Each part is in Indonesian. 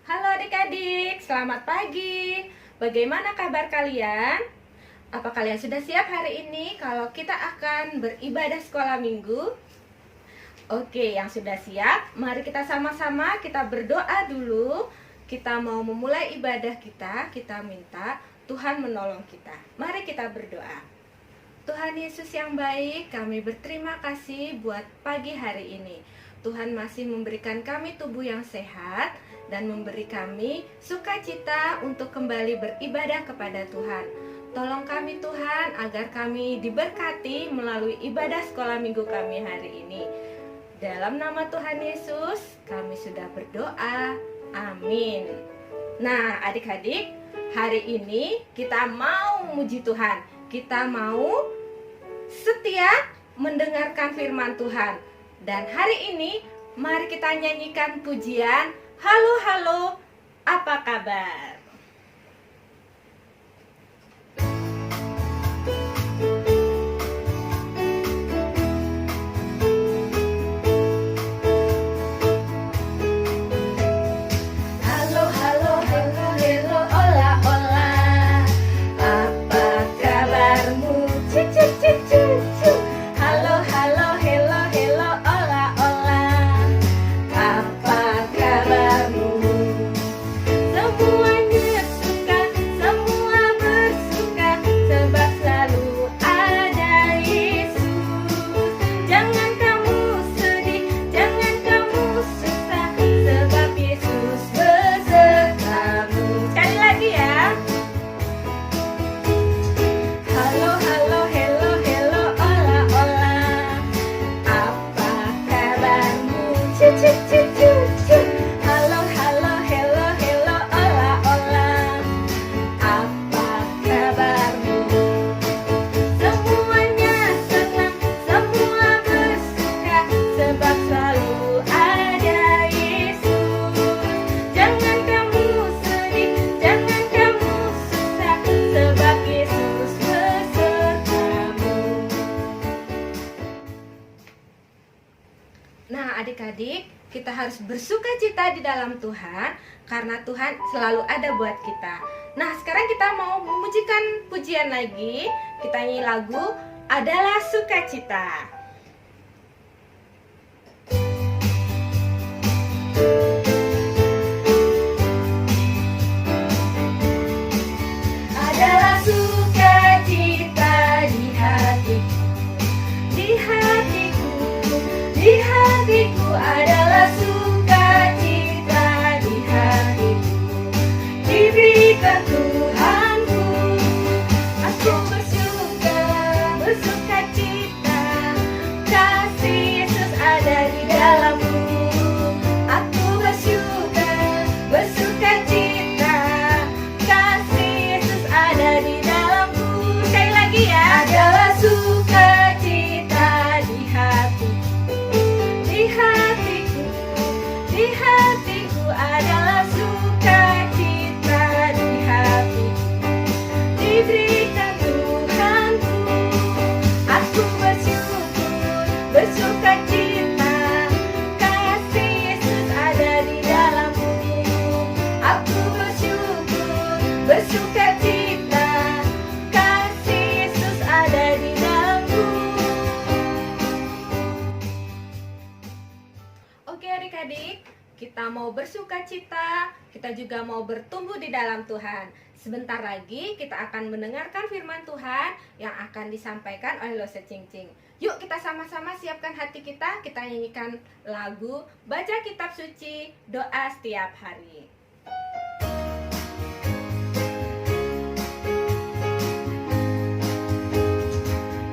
Halo adik-adik, selamat pagi. Bagaimana kabar kalian? Apa kalian sudah siap hari ini kalau kita akan beribadah sekolah minggu? Oke, yang sudah siap, mari kita sama-sama kita berdoa dulu. Kita mau memulai ibadah kita minta Tuhan menolong kita. Mari kita berdoa. Tuhan Yesus yang baik, kami berterima kasih buat pagi hari ini. Tuhan masih memberikan kami tubuh yang sehat dan memberi kami sukacita untuk kembali beribadah kepada Tuhan. Tolong kami Tuhan agar kami diberkati melalui ibadah sekolah minggu kami hari ini. Dalam nama Tuhan Yesus kami sudah berdoa. Amin. Nah adik-adik, hari ini kita mau memuji Tuhan. Kita mau setia mendengarkan firman Tuhan. Dan hari ini mari kita nyanyikan pujian Halo halo, apa kabar? Halo halo halo halo ola ola, apa kabarmu? Cucu cucu cucu. Halo halo hello hello ola ola, apa kabarmu? Semuanya suka, semua bersuka, sebab selalu ada Yesus. Jangan kamu sedih, jangan kamu susah, sebab Yesus besertamu. Sekali lagi ya. Halo halo hello hello ola ola, apa kabarmu? Cucu cucu cucu. Halo halo hello hello ola ola, apa kabarmu? Semuanya senang, semua bersuka, sebab selalu ada Yesus. Jangan kamu sedih, jangan kamu susah, sebab Yesus besertamu. Nah adik-adik, kita harus bersuka cita di dalam Tuhan, karena Tuhan selalu ada buat kita. Nah sekarang kita mau memujikan pujian lagi. Kita nyanyi lagu Adalah Sukacita. Adalah sukacita di hatiku, di hatiku, di hatiku. Adalah sukacita di hatiku, diberikan Tuhanku. Aku bersuka, bersuka cita, kasih Yesus ada di dalamku. Aku bersuka, bersuka cita, kasih Yesus ada di dalamku. Sekali lagi ya. Adalah sukacita di hatiku, di hatiku, di hatiku. Adalah sukacita di hatiku, diberikan Tuhanku. Aku bersyukur, bersuka cita, kasih Yesus ada di dalamku. Aku bersyukur, bersuka cita, kasih Yesus ada di dalamku. Oke adik-adik, kita mau bersuka cita, kita juga mau bertumbuh di dalam Tuhan. Sebentar lagi kita akan mendengarkan firman Tuhan yang akan disampaikan oleh Lose Cingcing. Yuk kita sama-sama siapkan hati kita nyanyikan lagu Baca Kitab Suci, Doa Setiap Hari.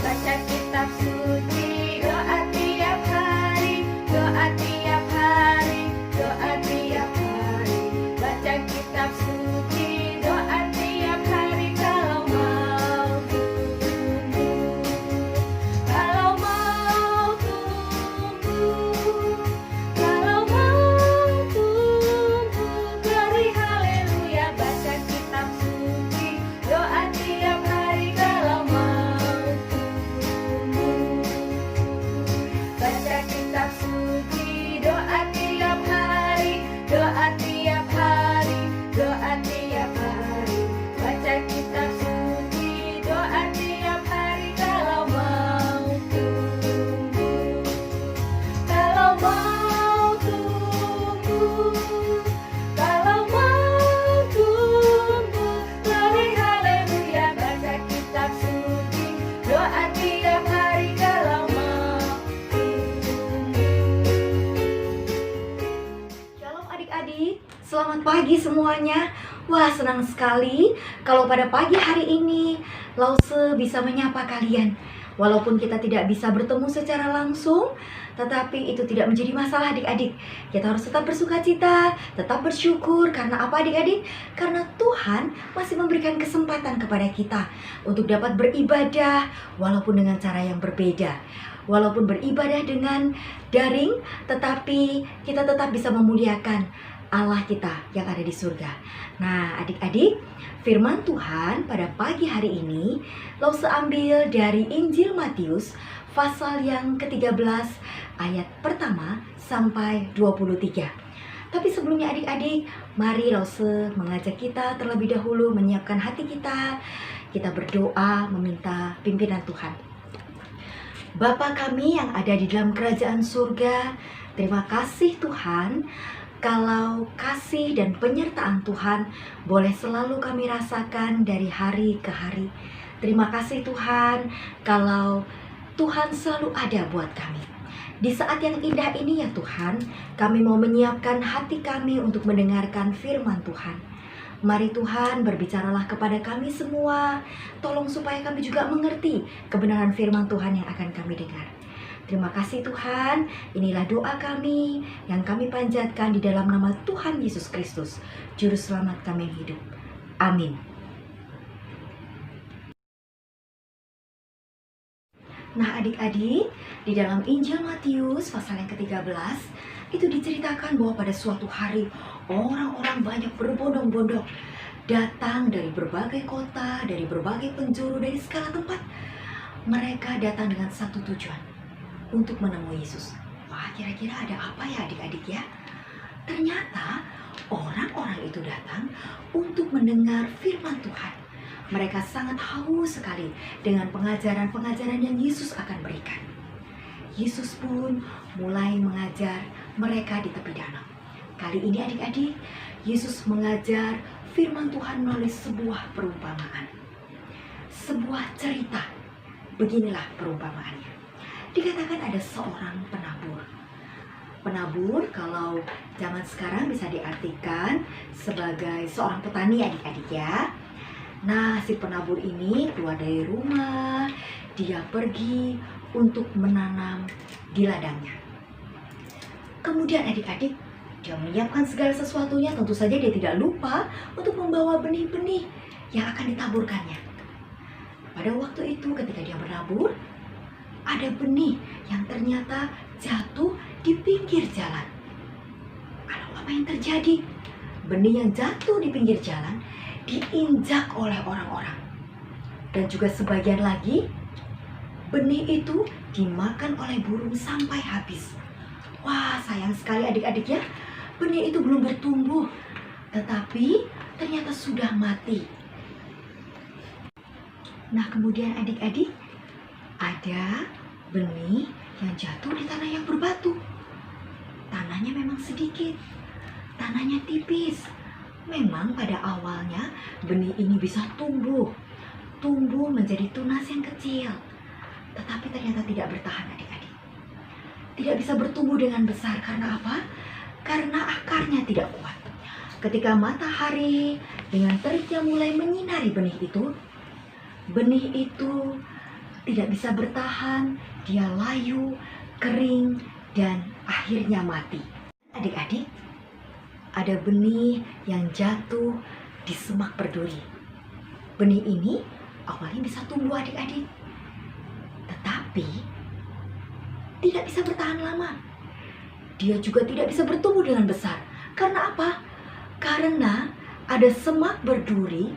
Baca kitab suci, doa tiap hari, doa tiap hari, doa tiap hari. Baca kitab suci, doa tiap hari kalau mau tumbuh, kalau mau tumbuh, kalau mau tumbuh adik-adik, selamat pagi semuanya. Wah, senang sekali kalau pada pagi hari ini Lause bisa menyapa kalian. Walaupun kita tidak bisa bertemu secara langsung, tetapi itu tidak menjadi masalah adik-adik. Kita harus tetap bersukacita, tetap bersyukur. Karena apa adik-adik? Karena Tuhan masih memberikan kesempatan kepada kita untuk dapat beribadah walaupun dengan cara yang berbeda. Walaupun beribadah dengan daring, tetapi kita tetap bisa memuliakan Allah kita yang ada di surga. Nah, adik-adik, firman Tuhan pada pagi hari ini Lause ambil dari Injil Matius pasal yang ke-13 ayat pertama sampai 23. Tapi sebelumnya adik-adik, mari Lause mengajak kita terlebih dahulu menyiapkan hati kita. Kita berdoa meminta pimpinan Tuhan. Bapa kami yang ada di dalam kerajaan surga, terima kasih Tuhan, kalau kasih dan penyertaan Tuhan boleh selalu kami rasakan dari hari ke hari. Terima kasih Tuhan, kalau Tuhan selalu ada buat kami. Di saat yang indah ini ya Tuhan, kami mau menyiapkan hati kami untuk mendengarkan firman Tuhan. Mari Tuhan berbicaralah kepada kami semua. Tolong supaya kami juga mengerti kebenaran firman Tuhan yang akan kami dengar. Terima kasih Tuhan. Inilah doa kami yang kami panjatkan di dalam nama Tuhan Yesus Kristus, Juru Selamat kami yang hidup. Amin. Nah adik-adik, di dalam Injil Matius pasal yang ke-13 itu diceritakan bahwa pada suatu hari orang-orang banyak berbondong-bondong datang dari berbagai kota, dari berbagai penjuru, dari segala tempat. Mereka datang dengan satu tujuan, untuk menemui Yesus. Wah, kira-kira ada apa ya adik-adik ya? Ternyata orang-orang itu datang untuk mendengar firman Tuhan. Mereka sangat haus sekali dengan pengajaran-pengajaran yang Yesus akan berikan. Yesus pun mulai mengajar mereka di tepi danau. Kali ini adik-adik, Yesus mengajar firman Tuhan melalui sebuah perumpamaan. Sebuah cerita. Beginilah perumpamaannya. Dikatakan ada seorang penabur. Penabur kalau zaman sekarang bisa diartikan sebagai seorang petani adik-adik ya. Nah, si penabur ini keluar dari rumah, dia pergi untuk menanam di ladangnya. Kemudian adik-adik, dia menyiapkan segala sesuatunya, tentu saja dia tidak lupa untuk membawa benih-benih yang akan ditaburkannya. Pada waktu itu ketika dia menabur, ada benih yang ternyata jatuh di pinggir jalan. Lalu apa yang terjadi? Benih yang jatuh di pinggir jalan diinjak oleh orang-orang. Dan juga sebagian lagi, benih itu dimakan oleh burung sampai habis. Wah, sayang sekali adik-adik ya, benih itu belum bertumbuh, tetapi ternyata sudah mati. Nah, kemudian adik-adik, ada benih yang jatuh di tanah yang berbatu. Tanahnya memang sedikit, tanahnya tipis. Memang pada awalnya benih ini bisa tumbuh menjadi tunas yang kecil. Tetapi ternyata tidak bertahan adik-adik. Tidak bisa bertumbuh dengan besar karena apa? Karena akarnya tidak kuat. Ketika matahari dengan teriknya mulai menyinari benih itu tidak bisa bertahan, dia layu, kering, dan akhirnya mati. Adik-adik, ada benih yang jatuh di semak berduri. Benih ini awalnya bisa tumbuh adik-adik, tetapi tidak bisa bertahan lama. Dia juga tidak bisa bertumbuh dengan besar. Karena apa? Karena ada semak berduri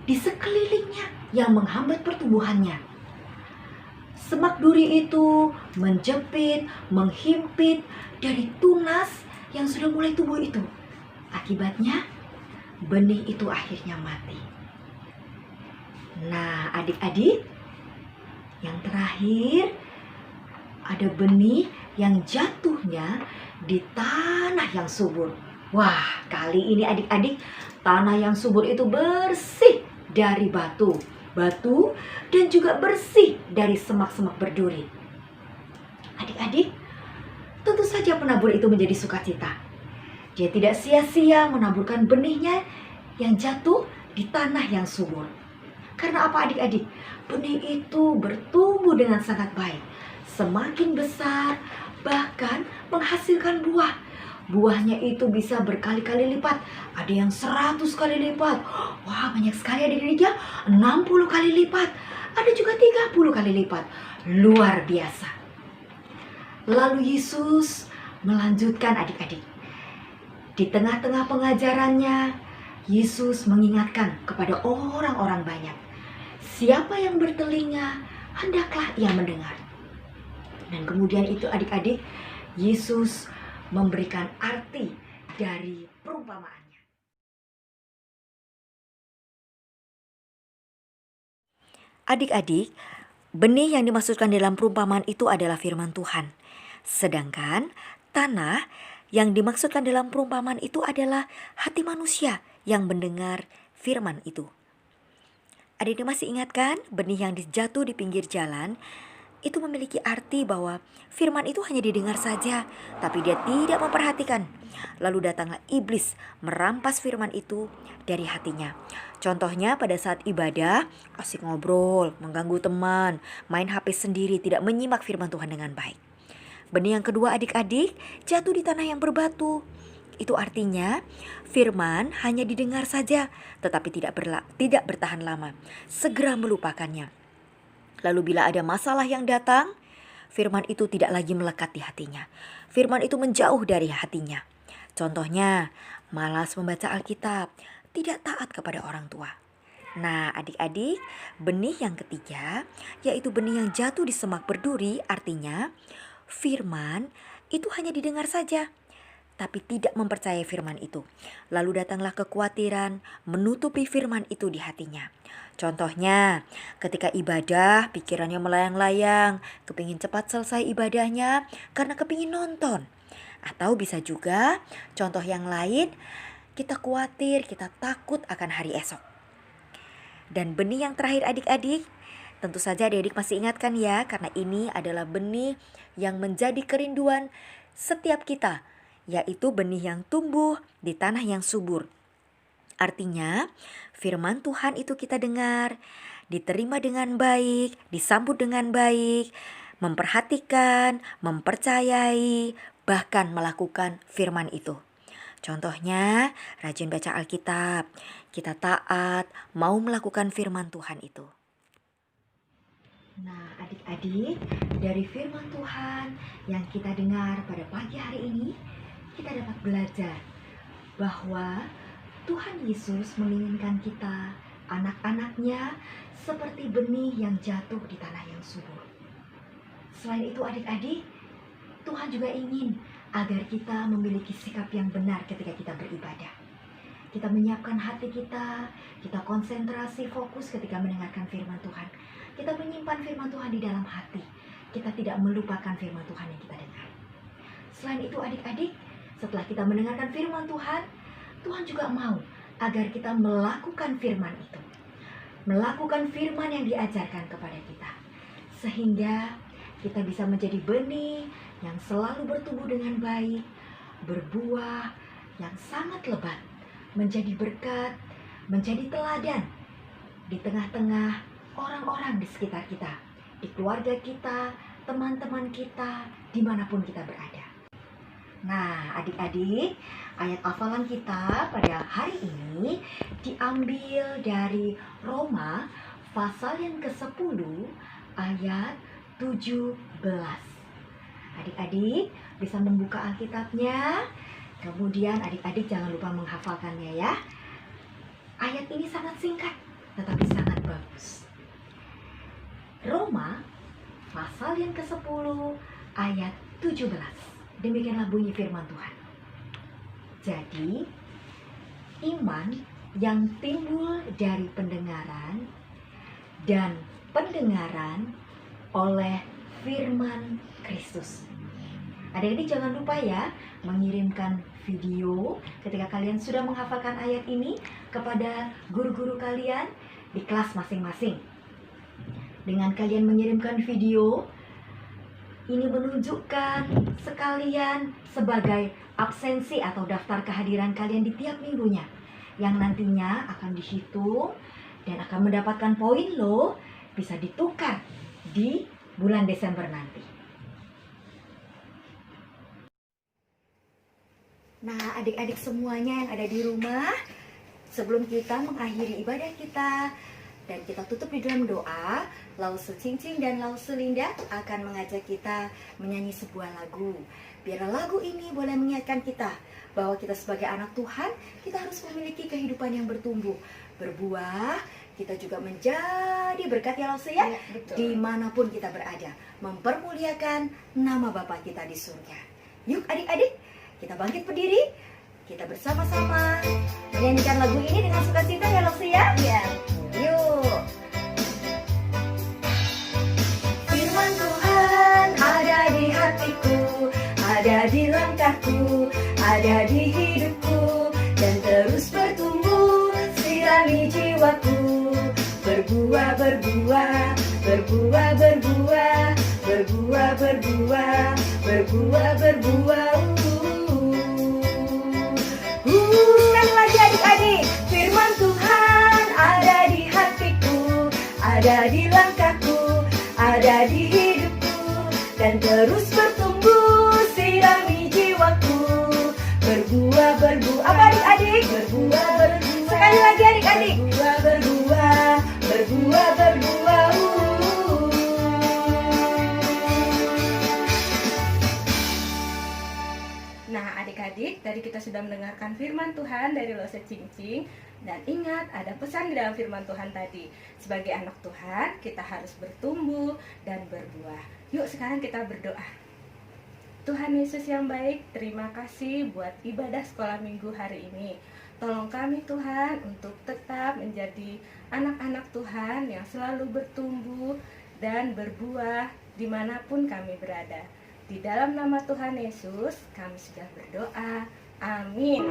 di sekelilingnya yang menghambat pertumbuhannya. Semak duri itu menjepit, menghimpit dari tunas yang sudah mulai tumbuh itu. Akibatnya, benih itu akhirnya mati. Nah, adik-adik, yang terakhir, ada benih yang jatuhnya di tanah yang subur. Wah, kali ini adik-adik, tanah yang subur itu bersih dari batu, dan juga bersih dari semak-semak berduri. Adik-adik, tentu saja penabur itu menjadi sukacita. Dia tidak sia-sia menaburkan benihnya yang jatuh di tanah yang subur. Karena apa adik-adik? Benih itu bertumbuh dengan sangat baik. Semakin besar, bahkan menghasilkan buah. Buahnya itu bisa berkali-kali lipat. Ada yang 100 kali lipat. Wah, banyak sekali adik-adik ya. 60 kali lipat. Ada juga 30 kali lipat. Luar biasa. Lalu Yesus melanjutkan adik-adik. Di tengah-tengah pengajarannya, Yesus mengingatkan kepada orang-orang banyak. Siapa yang bertelinga, hendaklah ia mendengar. Dan kemudian itu adik-adik, Yesus memberikan arti dari perumpamaannya. Adik-adik, benih yang dimaksudkan dalam perumpamaan itu adalah firman Tuhan. Sedangkan tanah yang dimaksudkan dalam perumpamaan itu adalah hati manusia yang mendengar firman itu. Adik-adik masih ingat kan, benih yang jatuh di pinggir jalan itu memiliki arti bahwa firman itu hanya didengar saja, tapi dia tidak memperhatikan. Lalu datanglah iblis merampas firman itu dari hatinya. Contohnya pada saat ibadah, asik ngobrol, mengganggu teman, main HP sendiri, tidak menyimak firman Tuhan dengan baik. Benih yang kedua adik-adik jatuh di tanah yang berbatu. Itu artinya firman hanya didengar saja, tetapi tidak bertahan lama, segera melupakannya. Lalu bila ada masalah yang datang, firman itu tidak lagi melekat di hatinya. Firman itu menjauh dari hatinya. Contohnya, malas membaca Alkitab, tidak taat kepada orang tua. Nah adik-adik, benih yang ketiga, yaitu benih yang jatuh di semak berduri, artinya firman itu hanya didengar saja, tapi tidak mempercayai firman itu. Lalu datanglah kekhawatiran menutupi firman itu di hatinya. Contohnya, ketika ibadah, pikirannya melayang-layang, kepingin cepat selesai ibadahnya karena kepingin nonton. Atau bisa juga, contoh yang lain, kita khawatir, kita takut akan hari esok. Dan benih yang terakhir adik-adik, tentu saja adik-adik masih ingatkan ya, karena ini adalah benih yang menjadi kerinduan setiap kita, yaitu benih yang tumbuh di tanah yang subur. Artinya, firman Tuhan itu kita dengar, diterima dengan baik, disambut dengan baik, memperhatikan, mempercayai, bahkan melakukan firman itu. Contohnya, rajin baca Alkitab, kita taat, mau melakukan firman Tuhan itu. Nah, adik-adik, dari firman Tuhan yang kita dengar pada pagi hari ini, kita dapat belajar bahwa Tuhan Yesus menginginkan kita, anak-anaknya, seperti benih yang jatuh di tanah yang subur. Selain itu adik-adik, Tuhan juga ingin agar kita memiliki sikap yang benar ketika kita beribadah. Kita menyiapkan hati kita konsentrasi, fokus ketika mendengarkan firman Tuhan. Kita menyimpan firman Tuhan di dalam hati. Kita tidak melupakan firman Tuhan yang kita dengar. Selain itu adik-adik, setelah kita mendengarkan firman Tuhan, Tuhan juga mau agar kita melakukan firman itu. Melakukan firman yang diajarkan kepada kita. Sehingga kita bisa menjadi benih yang selalu bertumbuh dengan baik, berbuah yang sangat lebat, menjadi berkat, menjadi teladan di tengah-tengah orang-orang di sekitar kita, di keluarga kita, teman-teman kita, dimanapun kita berada. Nah, adik-adik, ayat hafalan kita pada hari ini diambil dari Roma pasal yang ke-10 ayat 17. Adik-adik bisa membuka Alkitabnya, kemudian adik-adik jangan lupa menghafalkannya ya. Ayat ini sangat singkat, tetapi sangat bagus. Roma pasal yang ke-10 ayat 17. Demikianlah bunyi firman Tuhan. Jadi, iman yang timbul dari pendengaran dan pendengaran oleh firman Kristus. Adik-adik jangan lupa ya mengirimkan video ketika kalian sudah menghafalkan ayat ini kepada guru-guru kalian di kelas masing-masing. Dengan kalian mengirimkan video, ini menunjukkan sekalian sebagai absensi atau daftar kehadiran kalian di tiap minggunya, yang nantinya akan dihitung dan akan mendapatkan poin loh, bisa ditukar di bulan Desember nanti. Nah, adik-adik semuanya yang ada di rumah, sebelum kita mengakhiri ibadah kita dan kita tutup di dalam doa, Lause Cincin dan Lause Linda akan mengajak kita menyanyi sebuah lagu. Biar lagu ini boleh mengingatkan kita bahwa kita sebagai anak Tuhan, kita harus memiliki kehidupan yang bertumbuh, berbuah, kita juga menjadi berkat ya Lause ya, dimanapun kita berada, mempermuliakan nama Bapa kita di surga. Yuk adik-adik, kita bangkit berdiri, kita bersama-sama menyanyikan lagu ini dengan sukacita ya Lause ya. Iya. Yuk. Firman Tuhan ada di hatiku, ada di langkahku, ada di hidupku, dan terus bertumbuh, sirami jiwaku, berbuah, berbuah, berbuah, berbuah, berbuah, berbuah, berbuah, berbuah. Sekali lagi adik-adik, firman Tuhan ada di hatiku, ada di langkahku, ada di hidupku, dan terus bertumbuh, sirami jiwaku, berbuah, berbuah. Apa adik-adik? Berbuah, berbuah. Sekali lagi adik-adik. Berbuah, berbuah, berbuah, berbuah. Nah, adik-adik, tadi kita sudah mendengarkan firman Tuhan dari Lause Cincin. Dan ingat, ada pesan di dalam firman Tuhan tadi. Sebagai anak Tuhan, kita harus bertumbuh dan berbuah. Yuk, sekarang kita berdoa. Tuhan Yesus yang baik, terima kasih buat ibadah sekolah minggu hari ini. Tolong kami Tuhan untuk tetap menjadi anak-anak Tuhan yang selalu bertumbuh dan berbuah dimanapun kami berada. Di dalam nama Tuhan Yesus, kami sudah berdoa. Amin.